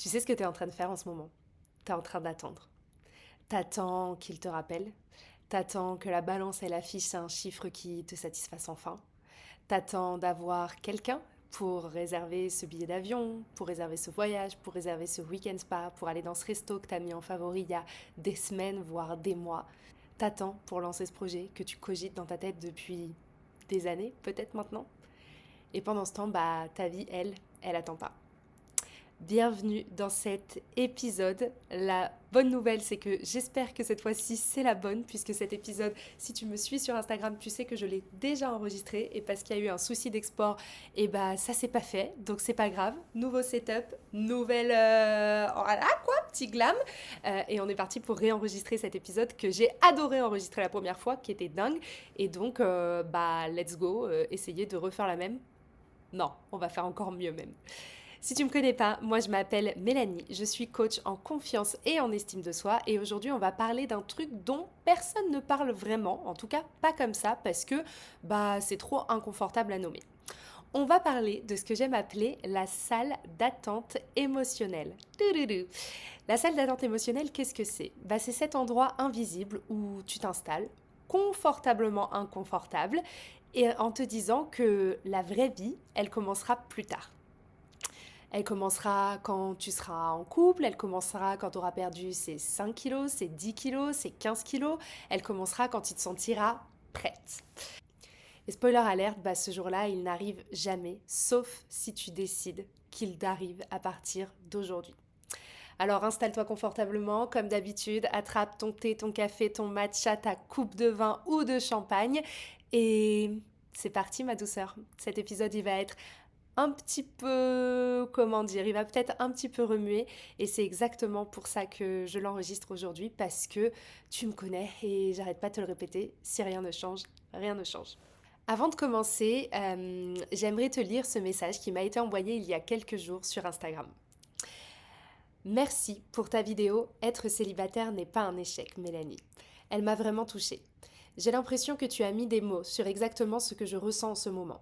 Tu sais ce que tu es en train de faire en ce moment? Tu es en train d'attendre. T'attends qu'il te rappelle. T'attends que la balance elle affiche un chiffre qui te satisfasse enfin. T'attends d'avoir quelqu'un pour réserver ce billet d'avion, pour réserver ce voyage, pour réserver ce week-end spa, pour aller dans ce resto que t'as mis en favori il y a des semaines, voire des mois. T'attends pour lancer ce projet que tu cogites dans ta tête depuis des années, peut-être maintenant. Et pendant ce temps, bah ta vie, elle attend pas. Bienvenue dans cet épisode. La bonne nouvelle, c'est que j'espère que cette fois-ci, c'est la bonne, puisque cet épisode, si tu me suis sur Instagram, tu sais que je l'ai déjà enregistré, et parce qu'il y a eu un souci d'export, et bah ça s'est pas fait, donc c'est pas grave. Nouveau setup, nouvelle... voilà quoi, petit glam. Et on est parti pour réenregistrer cet épisode que j'ai adoré enregistrer la première fois, qui était dingue. Et donc, bah let's go, essayer de refaire la même. Non, on va faire encore mieux même. Si tu ne me connais pas, moi je m'appelle Mélanie, je suis coach en confiance et en estime de soi et aujourd'hui on va parler d'un truc dont personne ne parle vraiment, en tout cas pas comme ça parce que bah c'est trop inconfortable à nommer. On va parler de ce que j'aime appeler la salle d'attente émotionnelle. Toudoudou. La salle d'attente émotionnelle, qu'est-ce que c'est? Bah, c'est cet endroit invisible où tu t'installes, confortablement inconfortable, et en te disant que la vraie vie, elle commencera plus tard. Elle commencera quand tu seras en couple, elle commencera quand tu auras perdu ses 5 kilos, ses 10 kilos, ses 15 kilos, elle commencera quand tu te sentiras prête. Et spoiler alerte, bah ce jour-là, il n'arrive jamais, sauf si tu décides qu'il arrive à partir d'aujourd'hui. Alors installe-toi confortablement, comme d'habitude, attrape ton thé, ton café, ton matcha, ta coupe de vin ou de champagne et c'est parti ma douceur. Cet épisode, il va être un petit peu, comment dire, il va peut-être un petit peu remuer et c'est exactement pour ça que je l'enregistre aujourd'hui parce que tu me connais et j'arrête pas de te le répéter, si rien ne change, rien ne change. Avant de commencer, j'aimerais te lire ce message qui m'a été envoyé il y a quelques jours sur Instagram. Merci pour ta vidéo. Être célibataire n'est pas un échec, Mélanie. Elle m'a vraiment touchée. J'ai l'impression que tu as mis des mots sur exactement ce que je ressens en ce moment.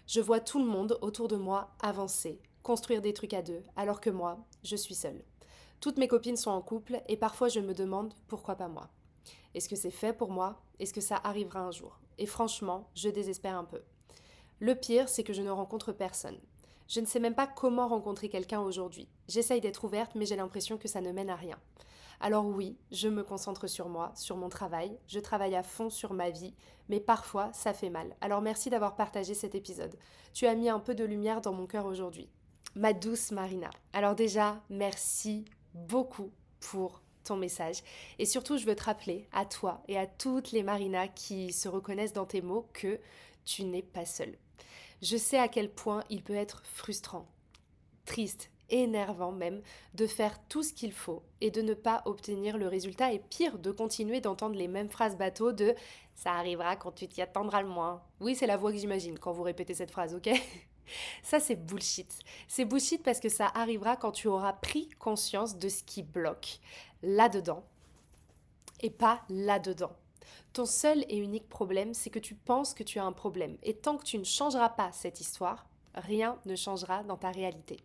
Je vois tout le monde autour de moi avancer, construire des trucs à deux, alors que moi, je suis seule. Toutes mes copines sont en couple et parfois je me demande pourquoi pas moi. Est-ce que c'est fait pour moi? Est-ce que ça arrivera un jour? Et franchement, je désespère un peu. Le pire, c'est que je ne rencontre personne. Je ne sais même pas comment rencontrer quelqu'un aujourd'hui. J'essaye d'être ouverte, mais j'ai l'impression que ça ne mène à rien. Alors oui, je me concentre sur moi, sur mon travail, je travaille à fond sur ma vie, mais parfois ça fait mal. Alors merci d'avoir partagé cet épisode. Tu as mis un peu de lumière dans mon cœur aujourd'hui. Ma douce Marina. Alors déjà, merci beaucoup pour ton message. Et surtout, je veux te rappeler à toi et à toutes les Marinas qui se reconnaissent dans tes mots que tu n'es pas seule. Je sais à quel point il peut être frustrant, triste, énervant même, de faire tout ce qu'il faut et de ne pas obtenir le résultat et pire, de continuer d'entendre les mêmes phrases bateau de ça arrivera quand tu t'y attendras le moins. Oui, c'est la voix que j'imagine quand vous répétez cette phrase, ok? Ça, c'est bullshit. C'est bullshit parce que ça arrivera quand tu auras pris conscience de ce qui bloque là-dedans et pas là-dedans. Ton seul et unique problème, c'est que tu penses que tu as un problème. Et tant que tu ne changeras pas cette histoire, rien ne changera dans ta réalité.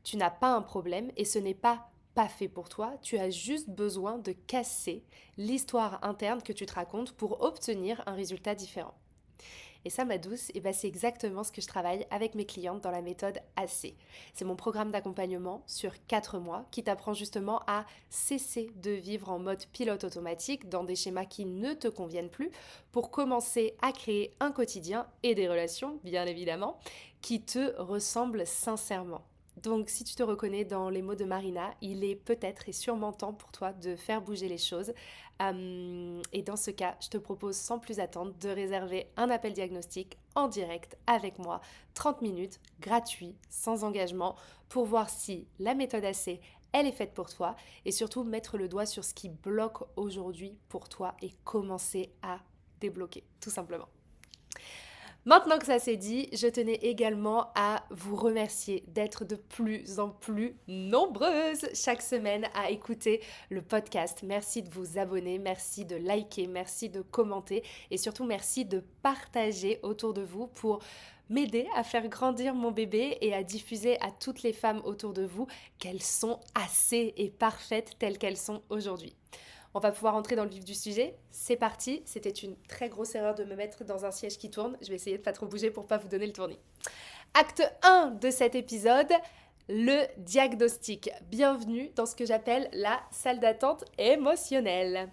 Tu n'as pas un problème et ce n'est pas fait pour toi. Tu as juste besoin de casser l'histoire interne que tu te racontes pour obtenir un résultat différent. Et ça, ma douce, eh ben, c'est exactement ce que je travaille avec mes clientes dans la méthode AC. C'est mon programme d'accompagnement sur 4 mois qui t'apprend justement à cesser de vivre en mode pilote automatique dans des schémas qui ne te conviennent plus pour commencer à créer un quotidien et des relations, bien évidemment, qui te ressemblent sincèrement. Donc si tu te reconnais dans les mots de Marina, il est peut-être et sûrement temps pour toi de faire bouger les choses. Et dans ce cas, je te propose sans plus attendre de réserver un appel diagnostic en direct avec moi, 30 minutes, gratuit, sans engagement, pour voir si la méthode AC, elle est faite pour toi et surtout mettre le doigt sur ce qui bloque aujourd'hui pour toi et commencer à débloquer, tout simplement. Maintenant que ça c'est dit, je tenais également à vous remercier d'être de plus en plus nombreuses chaque semaine à écouter le podcast. Merci de vous abonner, merci de liker, merci de commenter et surtout merci de partager autour de vous pour m'aider à faire grandir mon bébé et à diffuser à toutes les femmes autour de vous qu'elles sont assez et parfaites telles qu'elles sont aujourd'hui. On va pouvoir entrer dans le vif du sujet. C'est parti. C'était une très grosse erreur de me mettre dans un siège qui tourne. Je vais essayer de pas trop bouger pour pas vous donner le tournis. Acte 1 de cet épisode, le diagnostic. Bienvenue dans ce que j'appelle la salle d'attente émotionnelle.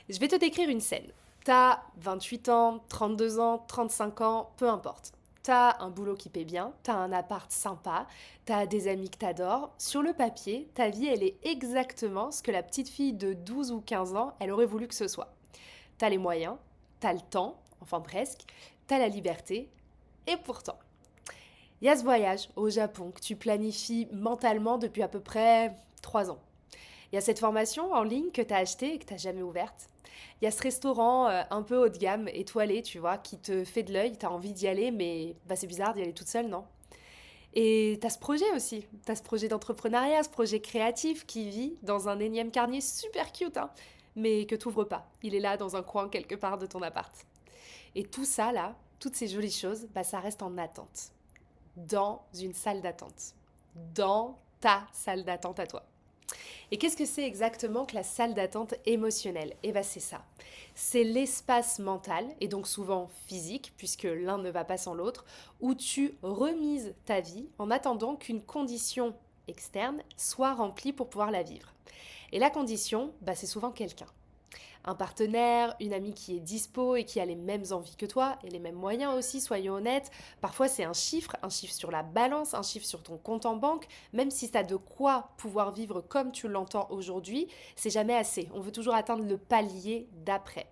Je vais te décrire une scène. T'as 28 ans, 32 ans, 35 ans, peu importe. T'as un boulot qui paie bien, t'as un appart sympa, t'as des amis que t'adores. Sur le papier, ta vie, elle est exactement ce que la petite fille de 12 ou 15 ans, elle aurait voulu que ce soit. T'as les moyens, t'as le temps, enfin presque, t'as la liberté, et pourtant, il y a ce voyage au Japon que tu planifies mentalement depuis à peu près 3 ans. Il y a cette formation en ligne que t'as achetée et que t'as jamais ouverte. Il y a ce restaurant un peu haut de gamme, étoilé, tu vois, qui te fait de l'œil, t'as envie d'y aller, mais c'est bizarre d'y aller toute seule, non? Et t'as ce projet aussi, t'as ce projet d'entrepreneuriat, ce projet créatif qui vit dans un énième carnier super cute, hein, mais que t'ouvres pas. Il est là dans un coin quelque part de ton appart. Et tout ça, là, toutes ces jolies choses, ça reste en attente. Dans une salle d'attente. Dans ta salle d'attente à toi. Et qu'est-ce que c'est exactement que la salle d'attente émotionnelle? C'est ça. C'est l'espace mental, et donc souvent physique, puisque l'un ne va pas sans l'autre, où tu remises ta vie en attendant qu'une condition externe soit remplie pour pouvoir la vivre. Et la condition, c'est souvent quelqu'un. Un partenaire, une amie qui est dispo et qui a les mêmes envies que toi, et les mêmes moyens aussi, soyons honnêtes. Parfois c'est un chiffre sur la balance, un chiffre sur ton compte en banque. Même si tu as de quoi pouvoir vivre comme tu l'entends aujourd'hui, c'est jamais assez. On veut toujours atteindre le palier d'après.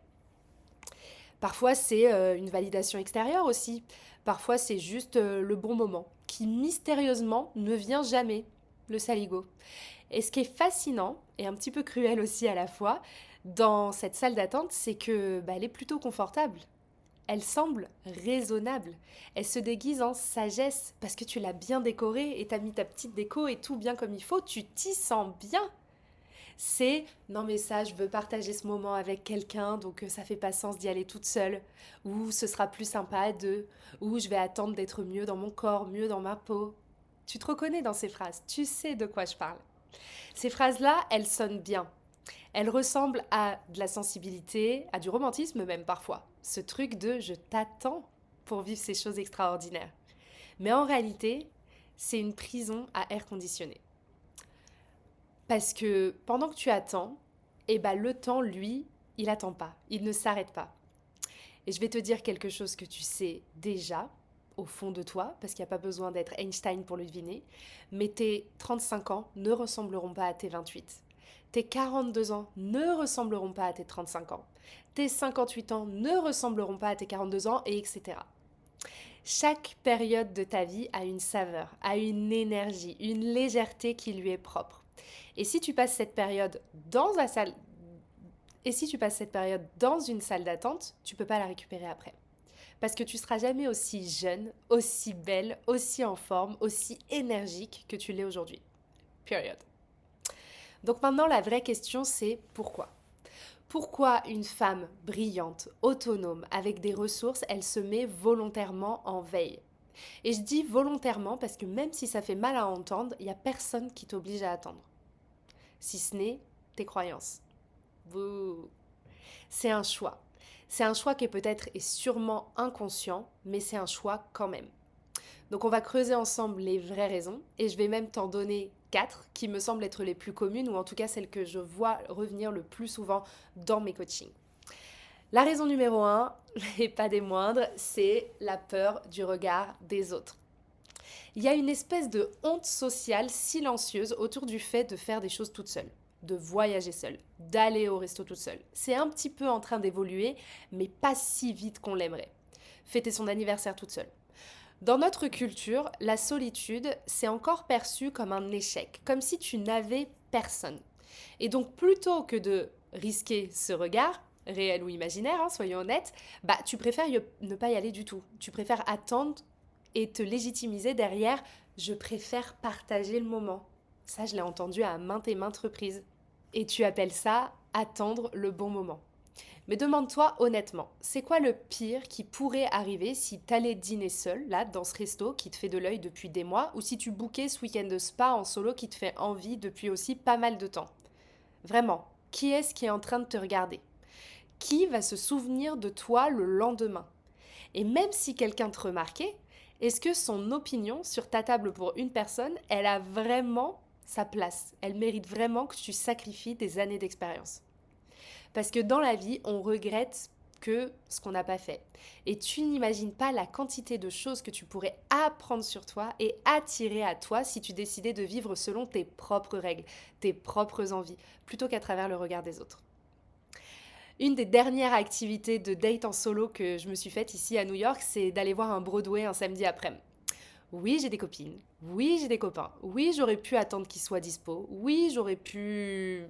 Parfois c'est une validation extérieure aussi. Parfois c'est juste le bon moment, qui mystérieusement ne vient jamais, le saligo. Et ce qui est fascinant, et un petit peu cruel aussi à la fois, dans cette salle d'attente, c'est que elle est plutôt confortable. Elle semble raisonnable. Elle se déguise en sagesse parce que tu l'as bien décorée et t'as mis ta petite déco et tout bien comme il faut. Tu t'y sens bien. C'est non mais ça, je veux partager ce moment avec quelqu'un, donc ça fait pas sens d'y aller toute seule. Ou ce sera plus sympa à deux. Ou je vais attendre d'être mieux dans mon corps, mieux dans ma peau. Tu te reconnais dans ces phrases. Tu sais de quoi je parle. Ces phrases-là, elles sonnent bien. Elles ressemblent à de la sensibilité, à du romantisme même parfois. Ce truc de je t'attends pour vivre ces choses extraordinaires. Mais en réalité, c'est une prison à air conditionné. Parce que pendant que tu attends, le temps, lui, il attend pas. Il ne s'arrête pas. Et je vais te dire quelque chose que tu sais déjà, au fond de toi, parce qu'il n'y a pas besoin d'être Einstein pour le deviner, mais tes 35 ans ne ressembleront pas à tes 28. Tes 42 ans ne ressembleront pas à tes 35 ans. Tes 58 ans ne ressembleront pas à tes 42 ans, et etc. Chaque période de ta vie a une saveur, a une énergie, une légèreté qui lui est propre. Et si tu passes cette période dans la salle, dans une salle d'attente, tu ne peux pas la récupérer après. Parce que tu seras jamais aussi jeune, aussi belle, aussi en forme, aussi énergique que tu l'es aujourd'hui. Period. Donc maintenant, la vraie question, c'est pourquoi? Pourquoi une femme brillante, autonome, avec des ressources, elle se met volontairement en veille? Et je dis volontairement parce que même si ça fait mal à entendre, il n'y a personne qui t'oblige à attendre. Si ce n'est tes croyances. Bouh. C'est un choix. C'est un choix qui est peut-être et sûrement inconscient, mais c'est un choix quand même. Donc on va creuser ensemble les vraies raisons et je vais même t'en donner 4 qui me semblent être les plus communes ou en tout cas celles que je vois revenir le plus souvent dans mes coachings. La raison numéro 1, et pas des moindres, c'est la peur du regard des autres. Il y a une espèce de honte sociale silencieuse autour du fait de faire des choses toute seule, de voyager seule, d'aller au resto toute seule. C'est un petit peu en train d'évoluer, mais pas si vite qu'on l'aimerait. Fêter son anniversaire toute seule. Dans notre culture, la solitude, c'est encore perçu comme un échec, comme si tu n'avais personne. Et donc plutôt que de risquer ce regard, réel ou imaginaire, hein, soyons honnêtes, bah tu préfères ne pas y aller du tout. Tu préfères attendre et te légitimiser derrière je préfère partager le moment. Ça, je l'ai entendu à maintes et maintes reprises. Et tu appelles ça attendre le bon moment. Mais demande-toi honnêtement, c'est quoi le pire qui pourrait arriver si t'allais dîner seul, là, dans ce resto qui te fait de l'œil depuis des mois, ou si tu bookais ce week-end de spa en solo qui te fait envie depuis aussi pas mal de temps? Vraiment, qui est-ce qui est en train de te regarder? Qui va se souvenir de toi le lendemain? Et même si quelqu'un te remarquait, est-ce que son opinion sur ta table pour une personne, elle a vraiment sa place? Elle mérite vraiment que tu sacrifies des années d'expérience? Parce que dans la vie, on regrette que ce qu'on n'a pas fait. Et tu n'imagines pas la quantité de choses que tu pourrais apprendre sur toi et attirer à toi si tu décidais de vivre selon tes propres règles, tes propres envies, plutôt qu'à travers le regard des autres. Une des dernières activités de date en solo que je me suis faite ici à New York, c'est d'aller voir un Broadway un samedi après-midi. Oui, j'ai des copines. Oui, j'ai des copains. Oui, j'aurais pu attendre qu'ils soient dispo. Oui, j'aurais pu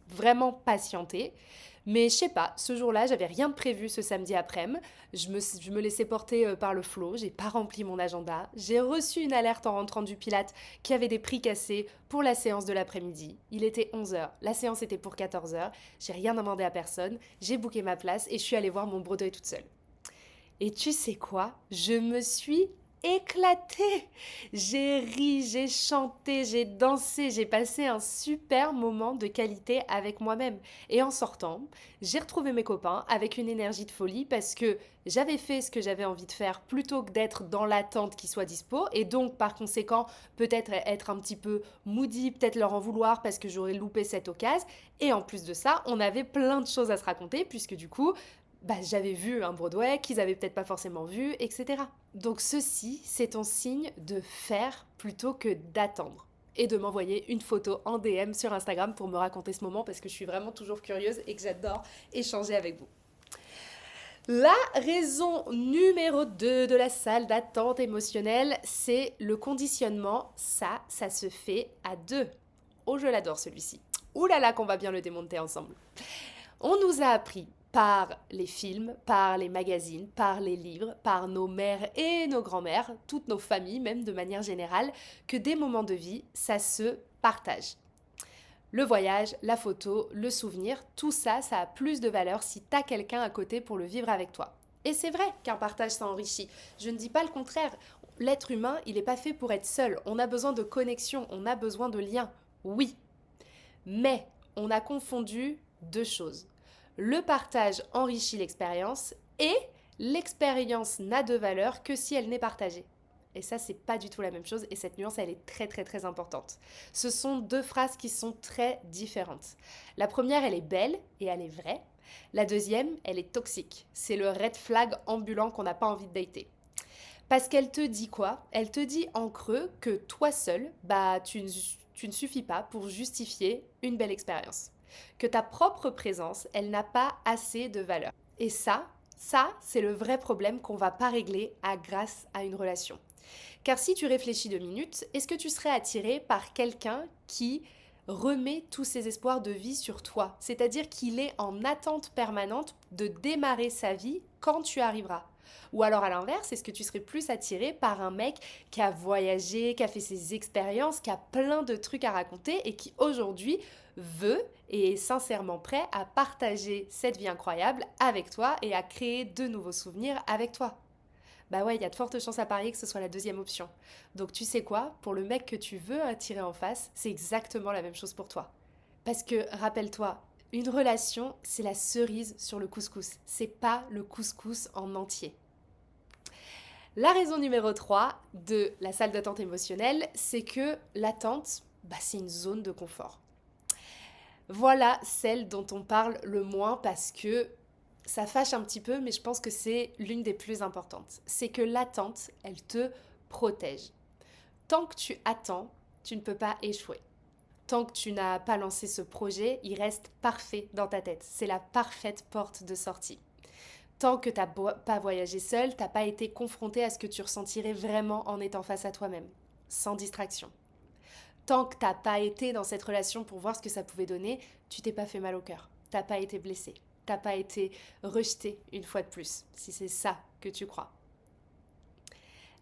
vraiment patienter. Mais je sais pas, ce jour-là, j'avais rien de prévu ce samedi après-midi. Je me laissais porter par le flow, j'ai pas rempli mon agenda. J'ai reçu une alerte en rentrant du Pilate qui avait des prix cassés pour la séance de l'après-midi. Il était 11h, la séance était pour 14h. J'ai rien demandé à personne, j'ai booké ma place et je suis allée voir mon Broadway toute seule. Et tu sais quoi? Je me suis éclatée. J'ai ri, j'ai chanté, j'ai dansé, j'ai passé un super moment de qualité avec moi-même. Et en sortant, j'ai retrouvé mes copains avec une énergie de folie parce que j'avais fait ce que j'avais envie de faire plutôt que d'être dans l'attente qu'ils soient dispo. Et donc, par conséquent, peut-être être un petit peu moody, peut-être leur en vouloir parce que j'aurais loupé cette occasion. Et en plus de ça, on avait plein de choses à se raconter puisque du coup, bah, j'avais vu un Broadway qu'ils avaient peut-être pas forcément vu, etc. Donc ceci, c'est ton signe de faire plutôt que d'attendre. Et de m'envoyer une photo en DM sur Instagram pour me raconter ce moment parce que je suis vraiment toujours curieuse et que j'adore échanger avec vous. La raison numéro 2 de la salle d'attente émotionnelle, c'est le conditionnement. Ça se fait à deux. Oh, je l'adore celui-ci. Ouh là là qu'on va bien le démonter ensemble. On nous a appris par les films, par les magazines, par les livres, par nos mères et nos grands-mères, toutes nos familles même de manière générale, que des moments de vie, ça se partage. Le voyage, la photo, le souvenir, tout ça, ça a plus de valeur si t'as quelqu'un à côté pour le vivre avec toi. Et c'est vrai qu'un partage, ça enrichit. Je ne dis pas le contraire. L'être humain, il n'est pas fait pour être seul. On a besoin de connexion, on a besoin de liens. Oui. Mais on a confondu deux choses. Le partage enrichit l'expérience et l'expérience n'a de valeur que si elle n'est partagée. Et ça, c'est pas du tout la même chose et cette nuance, elle est très très très importante. Ce sont deux phrases qui sont très différentes. La première, elle est belle et elle est vraie. La deuxième, elle est toxique. C'est le red flag ambulant qu'on n'a pas envie de dater. Parce qu'elle te dit quoi? Elle te dit en creux que toi seul, bah tu ne suffis pas pour justifier une belle expérience. Que ta propre présence, elle n'a pas assez de valeur. Et ça, c'est le vrai problème qu'on va pas régler grâce à une relation. Car si tu réfléchis 2 minutes, est-ce que tu serais attiré par quelqu'un qui remet tous ses espoirs de vie sur toi? C'est-à-dire qu'il est en attente permanente de démarrer sa vie quand tu arriveras. Ou alors à l'inverse, est-ce que tu serais plus attiré par un mec qui a voyagé, qui a fait ses expériences, qui a plein de trucs à raconter et qui aujourd'hui veut et est sincèrement prêt à partager cette vie incroyable avec toi et à créer de nouveaux souvenirs avec toi? Bah ouais, il y a de fortes chances à parier que ce soit la deuxième option. Donc tu sais quoi? Pour le mec que tu veux attirer en face, c'est exactement la même chose pour toi. Parce que, rappelle-toi, une relation, c'est la cerise sur le couscous. C'est pas le couscous en entier. La raison numéro 3 de la salle d'attente émotionnelle, c'est que l'attente, bah, c'est une zone de confort. Voilà celle dont on parle le moins parce que ça fâche un petit peu, mais je pense que c'est l'une des plus importantes. C'est que l'attente, elle te protège. Tant que tu attends, tu ne peux pas échouer. Tant que tu n'as pas lancé ce projet, il reste parfait dans ta tête. C'est la parfaite porte de sortie. Tant que tu n'as pas voyagé seul, tu n'as pas été confronté à ce que tu ressentirais vraiment en étant face à toi-même, sans distraction. Tant que tu n'as pas été dans cette relation pour voir ce que ça pouvait donner, tu t'es pas fait mal au cœur. Tu n'as pas été blessé. t'as pas été rejeté une fois de plus, si c'est ça que tu crois.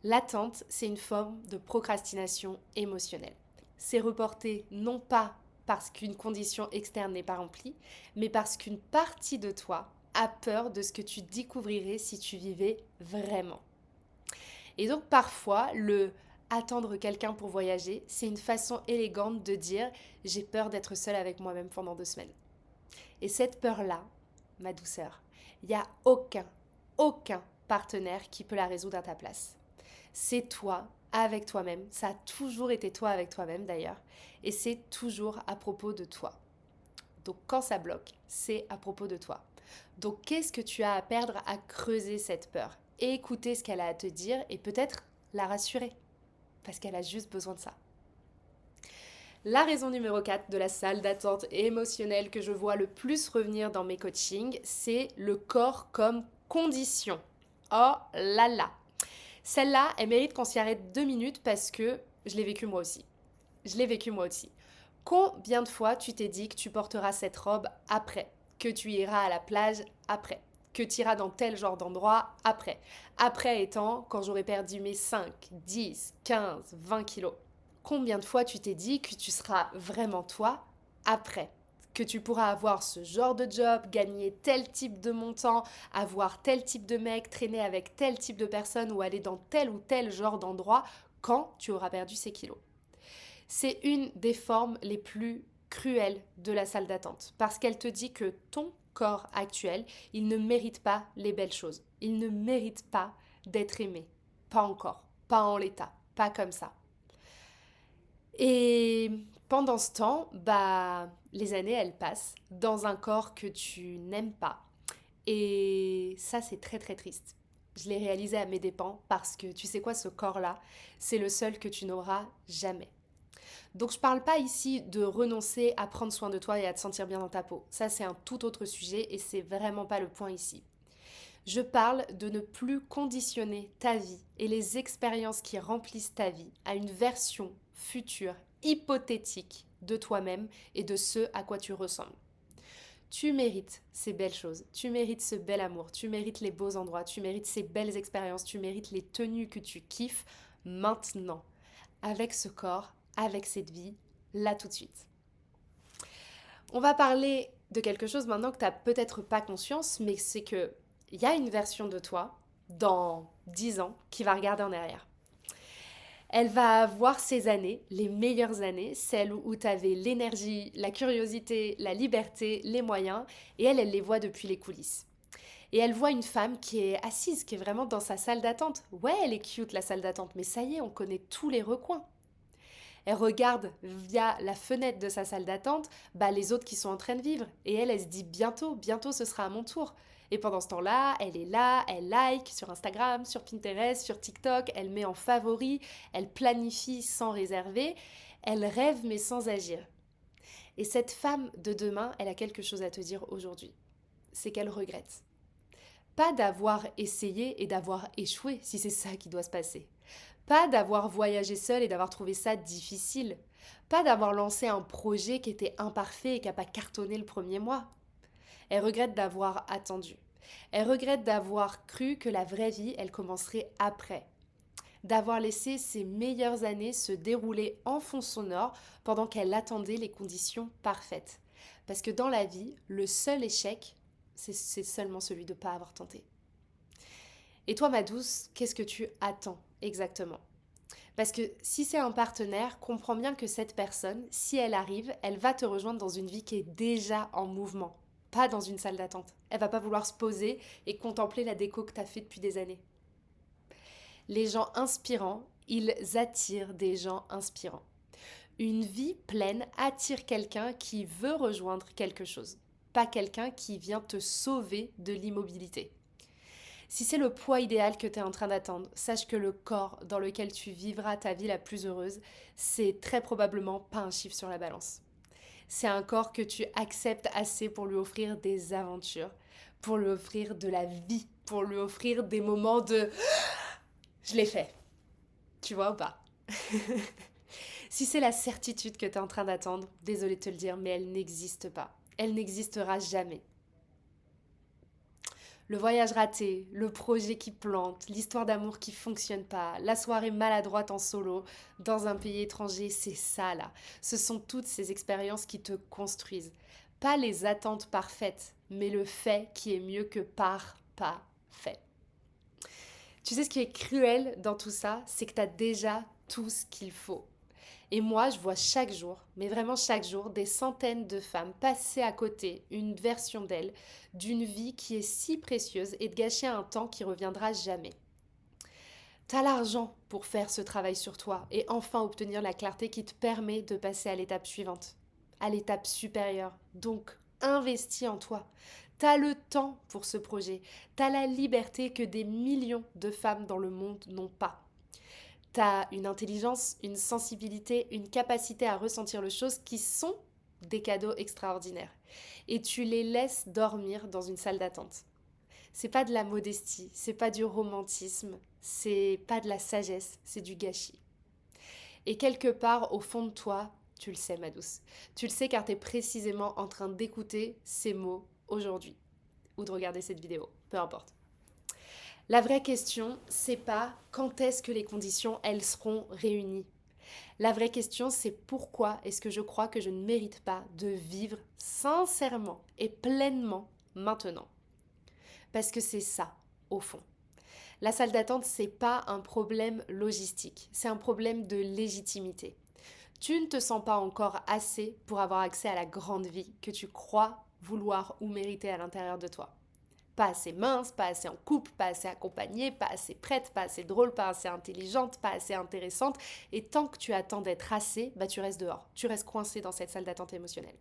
L'attente, c'est une forme de procrastination émotionnelle. C'est reporté non pas parce qu'une condition externe n'est pas remplie, mais parce qu'une partie de toi a peur de ce que tu découvrirais si tu vivais vraiment. Et donc parfois, le attendre quelqu'un pour voyager, c'est une façon élégante de dire j'ai peur d'être seule avec moi-même pendant 2 semaines. Et cette peur-là, ma douceur, il n'y a aucun partenaire qui peut la résoudre à ta place. C'est toi avec toi-même, ça a toujours été toi avec toi-même d'ailleurs, et c'est toujours à propos de toi. Donc quand ça bloque, c'est à propos de toi. Donc qu'est-ce que tu as à perdre à creuser cette peur et écouter ce qu'elle a à te dire et peut-être la rassurer, parce qu'elle a juste besoin de ça. La raison numéro 4 de la salle d'attente émotionnelle que je vois le plus revenir dans mes coachings, c'est le corps comme condition. Oh là là. Celle-là, elle mérite qu'on s'y arrête 2 minutes parce que je l'ai vécu moi aussi. Combien de fois tu t'es dit que tu porteras cette robe après, que tu iras à la plage après, que tu iras dans tel genre d'endroit après. Après étant quand j'aurai perdu mes 5, 10, 15, 20 kilos. Combien de fois tu t'es dit que tu seras vraiment toi après, que tu pourras avoir ce genre de job, gagner tel type de montant, avoir tel type de mec, traîner avec tel type de personne ou aller dans tel ou tel genre d'endroit quand tu auras perdu ces kilos. C'est une des formes les plus cruelles de la salle d'attente parce qu'elle te dit que ton corps actuel, il ne mérite pas les belles choses. Il ne mérite pas d'être aimé. Pas encore. Pas en l'état. Pas comme ça. Et pendant ce temps, les années, elles passent dans un corps que tu n'aimes pas. Et ça, c'est très très triste. Je l'ai réalisé à mes dépens parce que tu sais quoi, ce corps-là, c'est le seul que tu n'auras jamais. Donc je parle pas ici de renoncer à prendre soin de toi et à te sentir bien dans ta peau. Ça, c'est un tout autre sujet et c'est vraiment pas le point ici. Je parle de ne plus conditionner ta vie et les expériences qui remplissent ta vie à une version future, hypothétique de toi-même et de ce à quoi tu ressembles. Tu mérites ces belles choses, tu mérites ce bel amour, tu mérites les beaux endroits, tu mérites ces belles expériences, tu mérites les tenues que tu kiffes maintenant, avec ce corps, avec cette vie, là tout de suite. On va parler de quelque chose maintenant que tu n'as peut-être pas conscience, mais c'est que il y a une version de toi dans 10 ans qui va regarder en arrière. Elle va avoir ces années, les meilleures années, celles où tu avais l'énergie, la curiosité, la liberté, les moyens, et elle les voit depuis les coulisses. Et elle voit une femme qui est assise, qui est vraiment dans sa salle d'attente. Ouais, elle est cute la salle d'attente, mais ça y est, on connaît tous les recoins. Elle regarde via la fenêtre de sa salle d'attente les autres qui sont en train de vivre. Et elle se dit bientôt ce sera à mon tour. Et pendant ce temps-là, elle like sur Instagram, sur Pinterest, sur TikTok, elle met en favori, elle planifie sans réserver, elle rêve mais sans agir. Et cette femme de demain, elle a quelque chose à te dire aujourd'hui. C'est qu'elle regrette. Pas d'avoir essayé et d'avoir échoué, si c'est ça qui doit se passer. Pas d'avoir voyagé seule et d'avoir trouvé ça difficile. Pas d'avoir lancé un projet qui était imparfait et qui n'a pas cartonné le premier mois. Elle regrette d'avoir attendu. Elle regrette d'avoir cru que la vraie vie, elle commencerait après. D'avoir laissé ses meilleures années se dérouler en fond sonore pendant qu'elle attendait les conditions parfaites. Parce que dans la vie, le seul échec, c'est seulement celui de ne pas avoir tenté. Et toi, ma douce, qu'est-ce que tu attends exactement ? Parce que si c'est un partenaire, comprends bien que cette personne, si elle arrive, elle va te rejoindre dans une vie qui est déjà en mouvement, pas dans une salle d'attente. Elle va pas vouloir se poser et contempler la déco que tu as fait depuis des années. Les gens inspirants, ils attirent des gens inspirants. Une vie pleine attire quelqu'un qui veut rejoindre quelque chose, pas quelqu'un qui vient te sauver de l'immobilité. Si c'est le poids idéal que tu es en train d'attendre, sache que le corps dans lequel tu vivras ta vie la plus heureuse, c'est très probablement pas un chiffre sur la balance. C'est un corps que tu acceptes assez pour lui offrir des aventures, pour lui offrir de la vie, pour lui offrir des moments de « je l'ai fait ». Tu vois ou pas? Si c'est la certitude que tu es en train d'attendre, désolée de te le dire, mais elle n'existe pas. Elle n'existera jamais. Le voyage raté, le projet qui plante, l'histoire d'amour qui fonctionne pas, la soirée maladroite en solo, dans un pays étranger, c'est ça là. Ce sont toutes ces expériences qui te construisent. Pas les attentes parfaites, mais le fait qui est mieux que pas fait. Tu sais ce qui est cruel dans tout ça, c'est que tu as déjà tout ce qu'il faut. Et moi, je vois chaque jour, mais vraiment chaque jour, des centaines de femmes passer à côté une version d'elles, d'une vie qui est si précieuse et de gâcher un temps qui reviendra jamais. T'as l'argent pour faire ce travail sur toi et enfin obtenir la clarté qui te permet de passer à l'étape suivante, à l'étape supérieure. Donc, investis en toi. T'as le temps pour ce projet. T'as la liberté que des millions de femmes dans le monde n'ont pas. T'as une intelligence, une sensibilité, une capacité à ressentir les choses qui sont des cadeaux extraordinaires. Et tu les laisses dormir dans une salle d'attente. C'est pas de la modestie, c'est pas du romantisme, c'est pas de la sagesse, c'est du gâchis. Et quelque part au fond de toi, tu le sais ma douce. Tu le sais car t'es précisément en train d'écouter ces mots aujourd'hui. Ou de regarder cette vidéo, peu importe. La vraie question, c'est pas quand est-ce que les conditions, elles seront réunies. La vraie question, c'est pourquoi est-ce que je crois que je ne mérite pas de vivre sincèrement et pleinement maintenant. Parce que c'est ça, au fond. La salle d'attente, c'est pas un problème logistique, c'est un problème de légitimité. Tu ne te sens pas encore assez pour avoir accès à la grande vie que tu crois vouloir ou mériter à l'intérieur de toi. Pas assez mince, pas assez en couple, pas assez accompagnée, pas assez prête, pas assez drôle, pas assez intelligente, pas assez intéressante. Et tant que tu attends d'être assez, bah tu restes dehors. Tu restes coincé dans cette salle d'attente émotionnelle.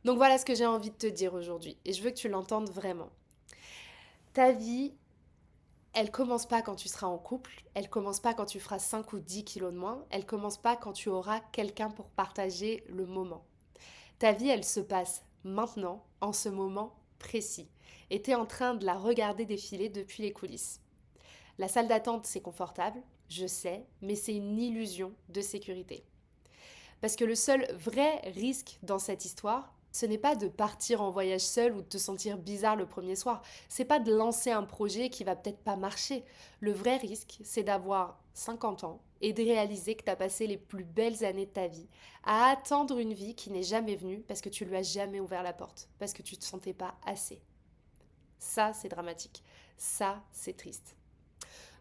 Donc voilà ce que j'ai envie de te dire aujourd'hui. Et je veux que tu l'entendes vraiment. Ta vie, elle commence pas quand tu seras en couple, elle commence pas quand tu feras 5 ou 10 kilos de moins, elle commence pas quand tu auras quelqu'un pour partager le moment. Ta vie, elle se passe maintenant, en ce moment précis. Et tu es en train de la regarder défiler depuis les coulisses. La salle d'attente, c'est confortable, je sais, mais c'est une illusion de sécurité. Parce que le seul vrai risque dans cette histoire, ce n'est pas de partir en voyage seul ou de te sentir bizarre le premier soir. C'est pas de lancer un projet qui va peut-être pas marcher. Le vrai risque, c'est d'avoir 50 ans et de réaliser que tu as passé les plus belles années de ta vie à attendre une vie qui n'est jamais venue parce que tu lui as jamais ouvert la porte, parce que tu te sentais pas assez. Ça, c'est dramatique. Ça, c'est triste.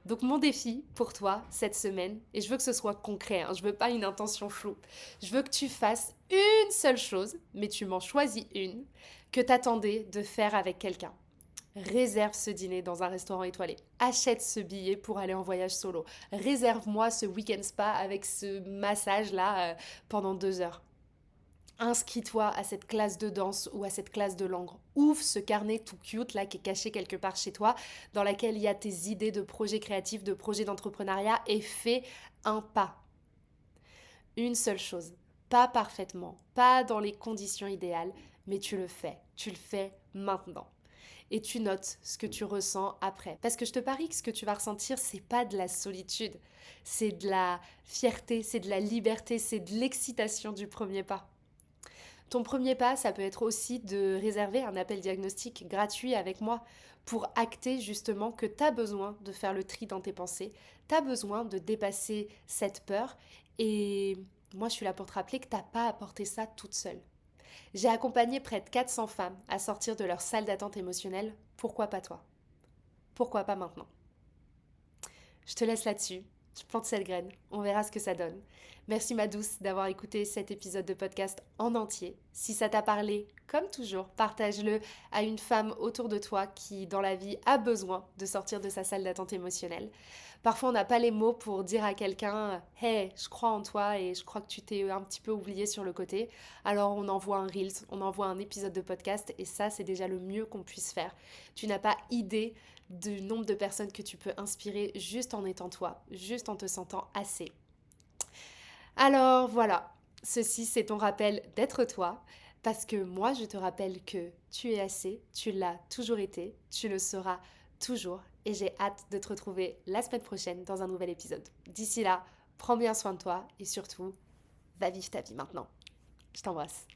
Donc mon défi pour toi cette semaine, et je veux que ce soit concret, je veux pas une intention floue, je veux que tu fasses une seule chose, mais tu m'en choisis une, que t'attendais de faire avec quelqu'un. Réserve ce dîner dans un restaurant étoilé. Achète ce billet pour aller en voyage solo. Réserve-moi ce week-end spa avec ce massage-là pendant 2 heures. Inscris-toi à cette classe de danse ou à cette classe de langue. Ouvre ce carnet tout cute là qui est caché quelque part chez toi, dans laquelle il y a tes idées de projets créatifs, de projets d'entrepreneuriat et fais un pas. Une seule chose, pas parfaitement, pas dans les conditions idéales, mais tu le fais. Tu le fais maintenant. Et tu notes ce que tu ressens après. Parce que je te parie que ce que tu vas ressentir, c'est pas de la solitude, c'est de la fierté, c'est de la liberté, c'est de l'excitation du premier pas. Ton premier pas, ça peut être aussi de réserver un appel diagnostic gratuit avec moi pour acter justement que tu as besoin de faire le tri dans tes pensées, tu as besoin de dépasser cette peur et moi je suis là pour te rappeler que tu n'as pas à porter ça toute seule. J'ai accompagné près de 400 femmes à sortir de leur salle d'attente émotionnelle, pourquoi pas toi? Pourquoi pas maintenant? Je te laisse là-dessus. Je plante cette graine. On verra ce que ça donne. Merci ma douce d'avoir écouté cet épisode de podcast en entier. Si ça t'a parlé, comme toujours, partage-le à une femme autour de toi qui, dans la vie, a besoin de sortir de sa salle d'attente émotionnelle. Parfois, on n'a pas les mots pour dire à quelqu'un « Hey, je crois en toi et je crois que tu t'es un petit peu oublié sur le côté. » Alors, on envoie un Reels, on envoie un épisode de podcast et ça, c'est déjà le mieux qu'on puisse faire. Tu n'as pas idée du nombre de personnes que tu peux inspirer juste en étant toi, juste en te sentant assez. Alors voilà, ceci c'est ton rappel d'être toi, parce que moi je te rappelle que tu es assez, tu l'as toujours été, tu le seras toujours, et j'ai hâte de te retrouver la semaine prochaine dans un nouvel épisode. D'ici là, prends bien soin de toi et surtout, va vivre ta vie maintenant. Je t'embrasse.